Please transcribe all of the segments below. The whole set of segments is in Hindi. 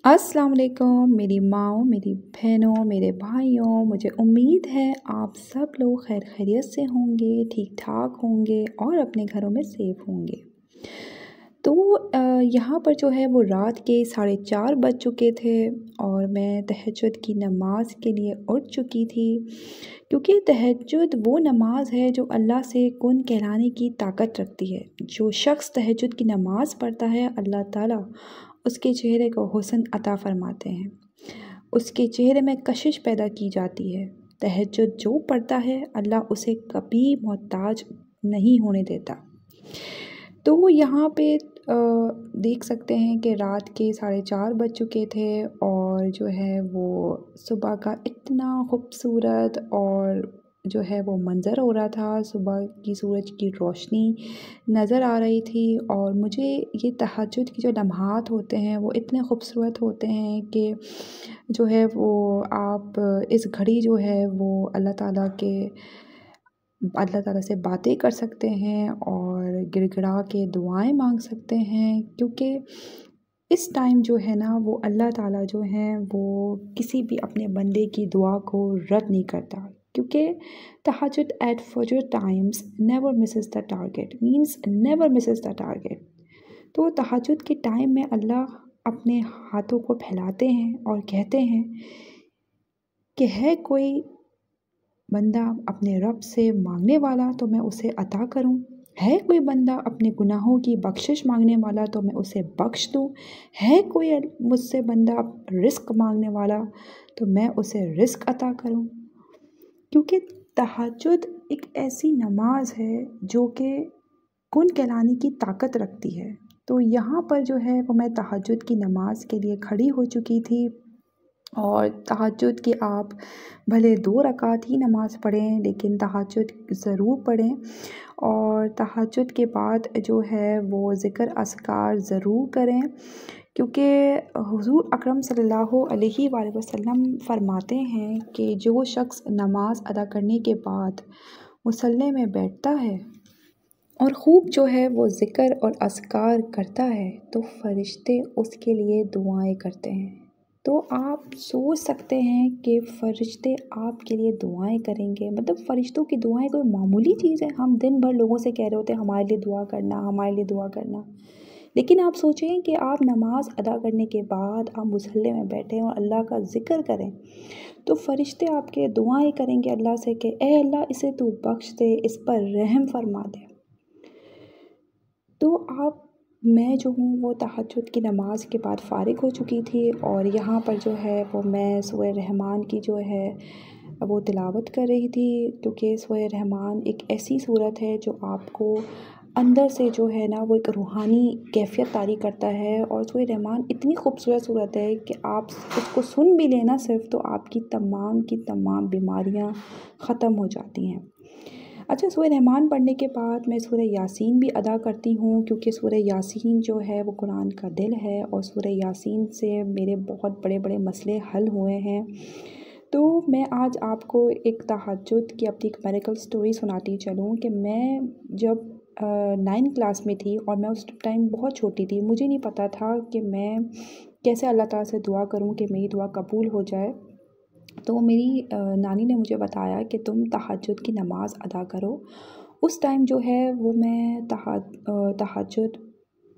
अस्सलाम वालेकुम मेरी माँओं, मेरी बहनों, मेरे भाइयों, मुझे उम्मीद है आप सब लोग खैर खैरियत से होंगे, ठीक-ठाक होंगे और अपने घरों में सेफ़ होंगे। तो यहाँ पर जो है वो रात के 4:30 बज चुके थे और मैं तहज्जुद की नमाज़ के लिए उठ चुकी थी, क्योंकि तहज्जुद वो नमाज़ है जो अल्लाह से कुन कहलाने की ताकत रखती है। जो शख़्स तहज्जुद की नमाज़ पढ़ता है, अल्लाह ताला उसके चेहरे को हुस्न अता फ़रमाते हैं। उसके चेहरे में कशिश पैदा की जाती है। तहज्जुद जो पढ़ता है, अल्लाह उसे कभी मोहताज नहीं होने देता। तो यहाँ पे देख सकते हैं कि रात के 4:30 बज चुके थे और जो है वो सुबह का इतना खूबसूरत और जो है वो मंज़र हो रहा था। सुबह की सूरज की रोशनी नज़र आ रही थी और मुझे ये तहज्जुद के जो लम्हात होते हैं वो इतने खूबसूरत होते हैं कि जो है वो आप इस घड़ी जो है वो अल्लाह ताला से बातें कर सकते हैं और गिड़गिड़ा के दुआएं मांग सकते हैं, क्योंकि इस टाइम जो है ना वो अल्लाह ताला जो है वो किसी भी अपने बंदे की दुआ को रद्द नहीं करता। क्योंकि तहज्जुद एट फजर times never Mrs the target means never Mrs the target. तो तहज्जुद के टाइम में अल्लाह अपने हाथों को फैलाते हैं और कहते हैं कि है कोई बंदा अपने रब से मांगने वाला तो मैं उसे अता करूं, है कोई बंदा अपने गुनाहों की बख्शिश मांगने वाला तो मैं उसे बख्श दूं, है कोई मुझसे बंदा रिस्क मांगने वाला तो मैं उसे रिस्क अता करूं। क्योंकि तहज्जुद एक ऐसी नमाज है जो कि कुन कहलाने की ताकत रखती है। तो यहाँ पर जो है वो मैं तहज्जुद की नमाज के लिए खड़ी हो चुकी थी और तहज्जुद की आप भले 2 रकात ही नमाज़ पढ़ें, लेकिन तहज्जुद ज़रूर पढ़ें और तहज्जुद के बाद जो है वो ज़िक्र अस्कार ज़रूर करें, क्योंकि हुज़ूर अकरम सल्लल्लाहु अलैहि वसल्लम फ़रमाते हैं कि जो शख़्स नमाज़ अदा करने के बाद मुसल्ले में बैठता है और ख़ूब जो है वो ज़िक्र और अस्कार करता है तो फ़रिश्ते उसके लिए दुआएं करते हैं। तो आप सोच सकते हैं कि फ़रिश्ते आपके लिए दुआएं करेंगे, मतलब फ़रिश्तों की दुआएं कोई मामूली चीज़ है। हम दिन भर लोगों से कह रहे होते हैं हमारे लिए दुआ करना, हमारे लिए दुआ करना, लेकिन आप सोचें कि आप नमाज अदा करने के बाद आप मुसल्ले में बैठे और अल्लाह का ज़िक्र करें तो फ़रिश्ते आपके दुआएं करेंगे अल्लाह से कि ए अल्लाह इसे तू बख्श दे, इस पर रहम फरमा दे। तो मैं जो हूँ वो तहज्जुद की नमाज़ के बाद फ़ारिग हो चुकी थी और यहाँ पर जो है वो मैं सूरह रहमान की जो है वो तिलावत कर रही थी, क्योंकि सूरह रहमान एक ऐसी सूरत है जो आपको अंदर से जो है ना वो एक रूहानी कैफ़ियत तारी करता है। और सूरह रहमान इतनी खूबसूरत सूरत है कि आप उसको सुन भी लेना सिर्फ़ तो आपकी तमाम की तमाम बीमारियाँ ख़त्म हो जाती हैं। अच्छा, सूरह रहमान पढ़ने के बाद मैं सूरह यासीन भी अदा करती हूँ, क्योंकि सूरह यासीन जो है वो कुरान का दिल है और सूरह यासीन से मेरे बहुत बड़े बड़े मसले हल हुए हैं। तो मैं आज आपको एक तहज्जुद की अपनी एक मिरेकल स्टोरी सुनाती चलूँ कि मैं जब 9th क्लास में थी और मैं उस टाइम बहुत छोटी थी, मुझे नहीं पता था कि मैं कैसे अल्लाह ताला से दुआ करूँ कि मेरी दुआ कबूल हो जाए। तो मेरी नानी ने मुझे बताया कि तुम तहज्जुद की नमाज़ अदा करो। उस टाइम जो है वो मैं तहज्जुद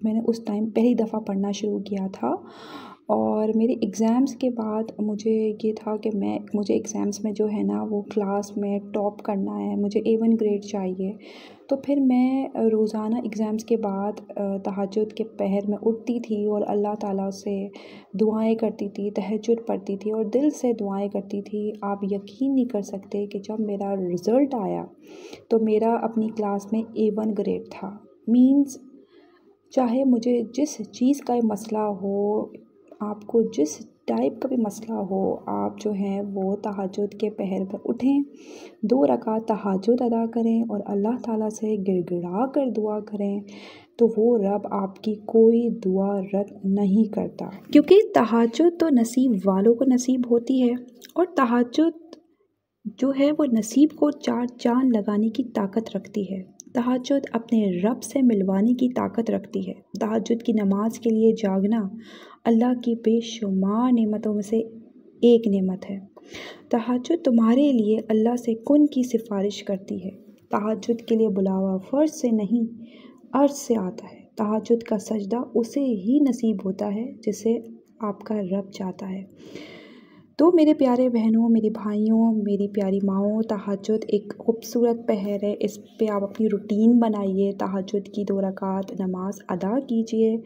मैंने उस टाइम पहली दफ़ा पढ़ना शुरू किया था और मेरे एग्ज़ाम्स के बाद मुझे ये था कि मुझे एग्ज़ाम्स में जो है ना वो क्लास में टॉप करना है, मुझे A1 ग्रेड चाहिए। तो फिर मैं रोज़ाना एग्ज़ाम्स के बाद तहज्जुद के पहर में उठती थी और अल्लाह ताला से दुआएं करती थी, तहज्जुद पढ़ती थी और दिल से दुआएं करती थी। आप यकीन नहीं कर सकते कि जब मेरा रिज़ल्ट आया तो मेरा अपनी क्लास में A1 ग्रेड था। मीन्स चाहे मुझे जिस चीज़ का मसला हो, आपको जिस टाइप का भी मसला हो, आप जो हैं वो तहज्जुद के पहर पर उठें, 2 रकात तहज्जुद अदा करें और अल्लाह ताला से गिड़गिड़ा कर दुआ करें, तो वो रब आपकी कोई दुआ रद्द नहीं करता। क्योंकि तहज्जुद तो नसीब वालों को नसीब होती है और तहज्जुद जो है वो नसीब को 4 चाँद लगाने की ताकत रखती है। तहज्जुद अपने रब से मिलवाने की ताकत रखती है। तहज्जुद की नमाज के लिए जागना अल्लाह की बेशुमार नेमतों में से एक नेमत है। तहज्जुद तुम्हारे लिए अल्लाह से कुन की सिफारिश करती है। तहज्जुद के लिए बुलावा फ़र्ज से नहीं अर्ज से आता है। तहज्जुद का सजदा उसे ही नसीब होता है जिसे आपका रब चाहता है। तो मेरे प्यारे बहनों, मेरे भाइयों, मेरी प्यारी माँओं, तहज्जुद एक खूबसूरत पहर है। इस पे आप अपनी रूटीन बनाइए। तहज्जुद की 2 रकात नमाज़ अदा कीजिए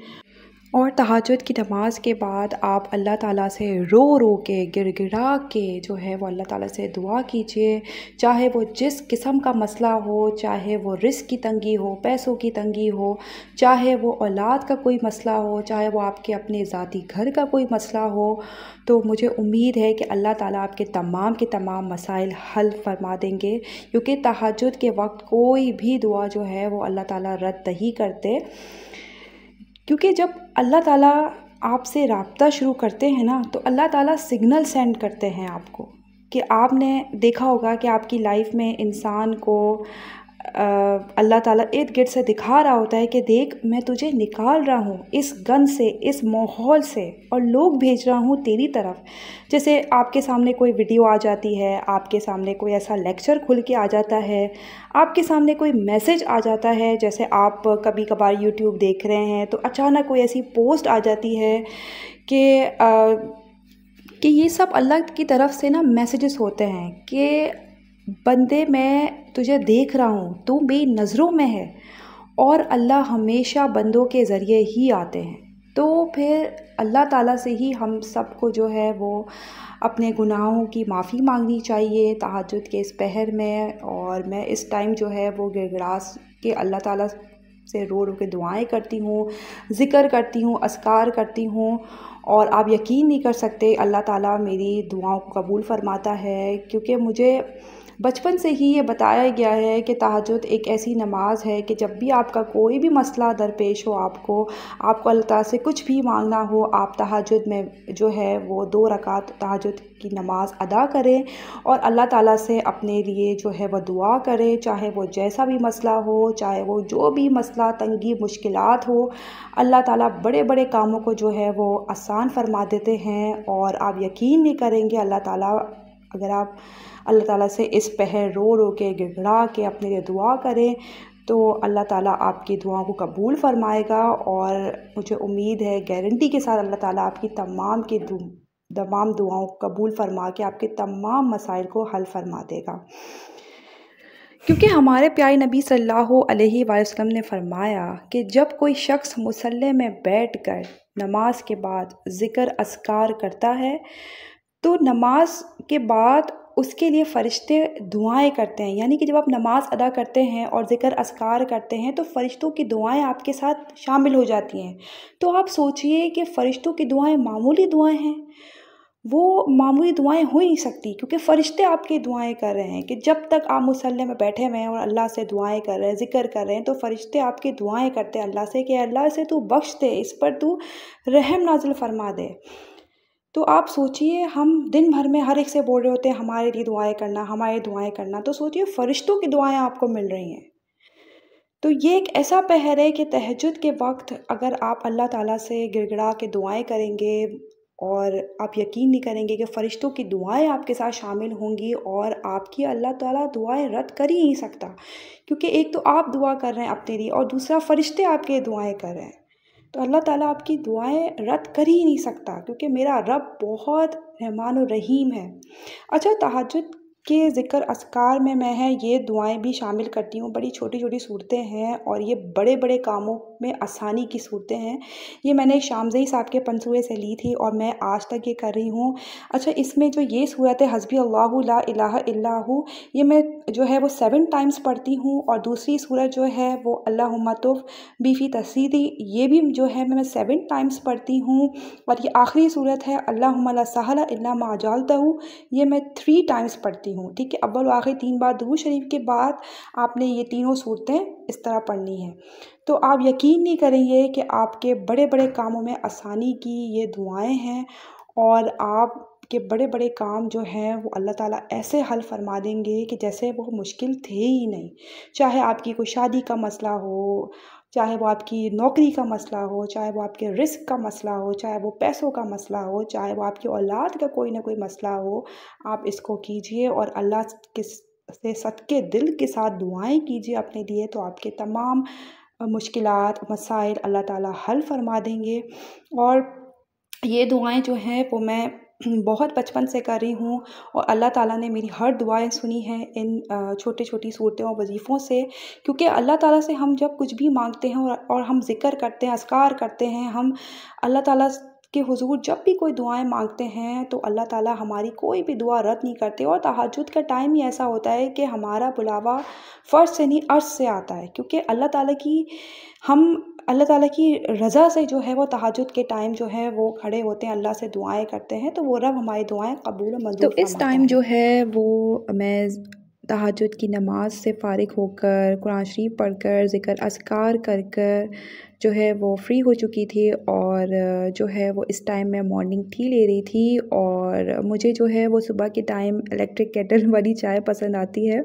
और तहज्जुद की नमाज़ के बाद आप अल्लाह ताला से रो रो के गिड़गिड़ा के जो है वो अल्लाह ताला से दुआ कीजिए। चाहे वो जिस किस्म का मसला हो, चाहे वो रिज़्क़ की तंगी हो, पैसों की तंगी हो, चाहे वो औलाद का कोई मसला हो, चाहे वो आपके अपने ज़ाती घर का कोई मसला हो, तो मुझे उम्मीद है कि अल्लाह ताला आपके तमाम के तमाम मसाइल हल फरमा देंगे। क्योंकि तहज्जुद के वक्त कोई भी दुआ जो है वो अल्लाह ताला रद्द नहीं करते। क्योंकि जब अल्लाह ताला आपसे राब्ता शुरू करते हैं ना, तो अल्लाह ताला सिग्नल सेंड करते हैं आपको। कि आपने देखा होगा कि आपकी लाइफ में इंसान को अल्लाह ताला इर्द गिर्द से दिखा रहा होता है कि देख, मैं तुझे निकाल रहा हूँ इस गन से, इस माहौल से, और लोग भेज रहा हूँ तेरी तरफ। जैसे आपके सामने कोई वीडियो आ जाती है, आपके सामने कोई ऐसा लेक्चर खुल के आ जाता है, आपके सामने कोई मैसेज आ जाता है। जैसे आप कभी कभार यूट्यूब देख रहे हैं तो अचानक कोई ऐसी पोस्ट आ जाती है कि ये सब अल्लाह की तरफ से ना मैसेजेस होते हैं कि बंदे, मैं तुझे देख रहा हूँ, तू मेरी नज़रों में है। और अल्लाह हमेशा बंदों के ज़रिए ही आते हैं। तो फिर अल्लाह ताला से ही हम सबको जो है वो अपने गुनाहों की माफ़ी मांगनी चाहिए तहज्जुद के इस पहर में। और मैं इस टाइम जो है वो गिड़गिड़ा के अल्लाह ताला से रो रो के दुआएँ करती हूँ, ज़िक्र करती हूँ, अस्कार करती हूँ। और आप यकीन नहीं कर सकते, अल्लाह ताला मेरी दुआओं को कबूल फ़रमाता है। क्योंकि मुझे बचपन से ही ये बताया गया है कि तहज्जुद एक ऐसी नमाज़ है कि जब भी आपका कोई भी मसला दरपेश हो, आपको अल्लाह ताला से कुछ भी मांगना हो, आप तहज्जुद में जो है वो 2 रकात तहज्जुद की नमाज़ अदा करें और अल्लाह ताला से अपने लिए जो है वह दुआ करें। चाहे वो जैसा भी मसला हो, चाहे वो जो भी मसला, तंगी, मुश्किलात हो, अल्लाह ताला बड़े बड़े कामों को जो है वो आसान फरमा देते हैं। और आप यकीन नहीं करेंगे, अल्लाह ताला, अगर आप अल्लाह ताला से इस पहर रो रो के गिड़गिड़ा के अपने लिए दुआ करें तो अल्लाह ताला आपकी दुआओं को कबूल फ़रमाएगा। और मुझे उम्मीद है, गारंटी के साथ, अल्लाह ताला आपकी तमाम दुआओं को कबूल फ़रमा के आपके तमाम मसाइल को हल फरमा देगा। क्योंकि हमारे प्यारे नबी सल्लल्लाहु अलैहि वसल्लम ने फ़रमाया कि जब कोई शख्स मुसल्ले में बैठकर नमाज के बाद ज़िक्र अस्कार करता है तो नमाज के बाद उसके लिए फ़रिश्ते दुआएं करते हैं। यानी कि जब आप नमाज़ अदा करते हैं और ज़िक्र अस्कार करते हैं तो फ़रिश्तों की दुआएं आपके साथ शामिल हो जाती हैं। तो आप सोचिए कि फ़रिश्तों की दुआएं मामूली दुआएं हैं, वो मामूली दुआएं हो ही नहीं सकती, क्योंकि फ़रिश्ते आपकी दुआएं कर रहे हैं। कि जब तक आप मुसल्ले में बैठे हुए हैं और अल्लाह से दुआएं कर रहे हैं, ज़िक्र कर रहे हैं, तो फ़रिश्ते आपकी दुआएं करते हैं अल्लाह से कि अल्लाह से तू बख्श दे, इस पर तू रहम नाज़िल फरमा दे। तो आप सोचिए, हम दिन भर में हर एक से बोल रहे होते हैं हमारे लिए दुआएं करना, हमारी दुआएं करना, तो सोचिए फ़रिश्तों की दुआएं आपको मिल रही हैं। तो ये एक ऐसा पहर है कि तहज्जुद के वक्त अगर आप अल्लाह ताला से गिड़गिड़ा के दुआएं करेंगे और आप यकीन नहीं करेंगे कि फ़रिश्तों की दुआएं आपके साथ शामिल होंगी और आपकी अल्लाह ताला दुआएं रद्द कर ही नहीं सकता। क्योंकि एक तो आप दुआ कर रहे हैं अपने लिए और दूसरा फ़रिश्ते आपके दुआएं कर रहे हैं, तो अल्लाह ताला आपकी दुआएं रद्द कर ही नहीं सकता, क्योंकि मेरा रब बहुत रहमान और रहीम है। अच्छा, तहज्जुद के ज़िक्र अस्कार में मैं ये दुआएं भी शामिल करती हूँ। बड़ी छोटी छोटी सूरतें हैं और ये बड़े बड़े कामों में आसानी की सूरतें हैं। ये मैंने शामज़ई साहब के पंसूए से ली थी और मैं आज तक ये कर रही हूँ। अच्छा, इसमें जो ये सूरत है हस्बी अल्लाहु ला इलाहा इल्लाहु, ये मैं जो है वो 7 टाइम्स पढ़ती हूँ। और दूसरी सूरत जो है वो अल्लाहुम्मा तुफ़ बीफ़ी तसीदी, ये भी जो है मैं 7 टाइम्स पढ़ती हूँ। और ये आखिरी सूरत है अल्लाहुम्मा ला सहला इल्ला मा जअलतहु, ये मैं 3 टाइम्स पढ़ती हूँ। ठीक है, अव्वल आखिर 3 बार दुरूद शरीफ के बाद आपने ये तीनों सूरतें इस तरह पढ़नी है। तो आप यकीन नहीं करेंगे कि आपके बड़े बड़े कामों में आसानी की ये दुआएं हैं और आपके बड़े बड़े काम जो हैं वो अल्लाह ताला ऐसे हल फरमा देंगे कि जैसे वो मुश्किल थे ही नहीं। चाहे आपकी कोई शादी का मसला हो, चाहे वो आपकी नौकरी का मसला हो, चाहे वो आपके रिस्क का मसला हो, चाहे वो पैसों का मसला हो, चाहे वो आपकी औलाद का कोई ना कोई मसला हो, आप इसको कीजिए और अल्लाह के से सच्चे दिल के साथ दुआएं कीजिए अपने लिए, तो आपके तमाम मुश्किलात मसाइल अल्लाह ताला हल फरमा देंगे। और ये दुआएं जो हैं वो मैं बहुत बचपन से कर रही हूँ और अल्लाह ताला ने मेरी हर दुआएं सुनी हैं इन छोटी-छोटी सूरतें और वज़ीफ़ों से। क्योंकि अल्लाह ताला से हम जब कुछ भी मांगते हैं और हम ज़िक्र करते हैं, अज़कार करते हैं, हम अल्लाह ताला के हुज़ूर जब भी कोई दुआएं मांगते हैं तो अल्लाह ताला हमारी कोई भी दुआ रद्द नहीं करते। और तहज्जुद का टाइम ही ऐसा होता है कि हमारा बुलावा फ़र्श से नहीं अर्श से आता है, क्योंकि अल्लाह ताला की रज़ा से जो है वो तहज्जुद के टाइम जो है वो खड़े होते हैं, अल्लाह से दुआएं करते हैं, तो वो रब हमारी दुआएं कबूल और मंजूर तो इस फरमाता टाइम है। जो है वो मैं तहज्जुद की नमाज़ से फ़ारिग होकर कुरान शरीफ पढ़कर ज़िक्र अज़कार कर कर जो है वो फ़्री हो चुकी थी। और जो है वो इस टाइम मैं मॉर्निंग टी ले रही थी और मुझे जो है वो सुबह के टाइम इलेक्ट्रिक केटल वाली चाय पसंद आती है।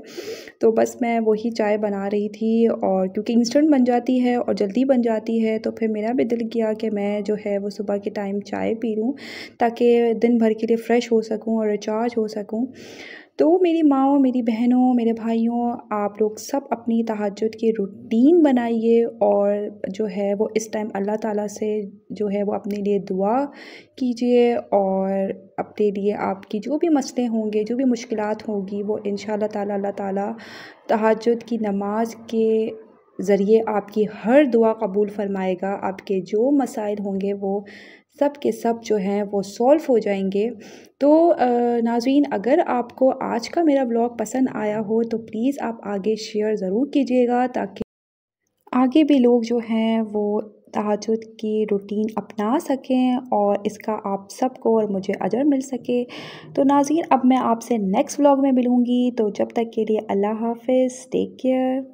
तो बस मैं वही चाय बना रही थी और क्योंकि इंस्टेंट बन जाती है और जल्दी बन जाती है, तो फिर मेरा भी दिल किया कि मैं जो है वो सुबह के टाइम चाय पी लूँ ताकि दिन भर के लिए फ़्रेश हो सकूँ और रिचार्ज हो सकूँ। तो मेरी माँओं, मेरी बहनों, मेरे भाइयों, आप लोग सब अपनी तहज्जुद की रूटीन बनाइए और जो है वो इस टाइम अल्लाह ताला से जो है वो अपने लिए दुआ कीजिए और अपने लिए आपकी जो भी मसले होंगे, जो भी मुश्किलात होंगी, वो इंशाअल्लाह ताला अल्लाह ताला तहज्जुद की नमाज़ के ज़रिए आपकी हर दुआ कबूल फ़रमाएगा। आपके जो मसाइल होंगे वो सब के सब जो हैं वो सॉल्व हो जाएंगे। तो नाज़रीन, अगर आपको आज का मेरा व्लॉग पसंद आया हो तो प्लीज़ आप आगे शेयर ज़रूर कीजिएगा ताकि आगे भी लोग जो हैं वो तहज्जुद की रूटीन अपना सकें और इसका आप सबको और मुझे अजर मिल सके। तो नाज़रीन, अब मैं आपसे नेक्स्ट व्लॉग में मिलूँगी, तो जब तक के लिए अल्लाह हाफ़िज़, टेक केयर।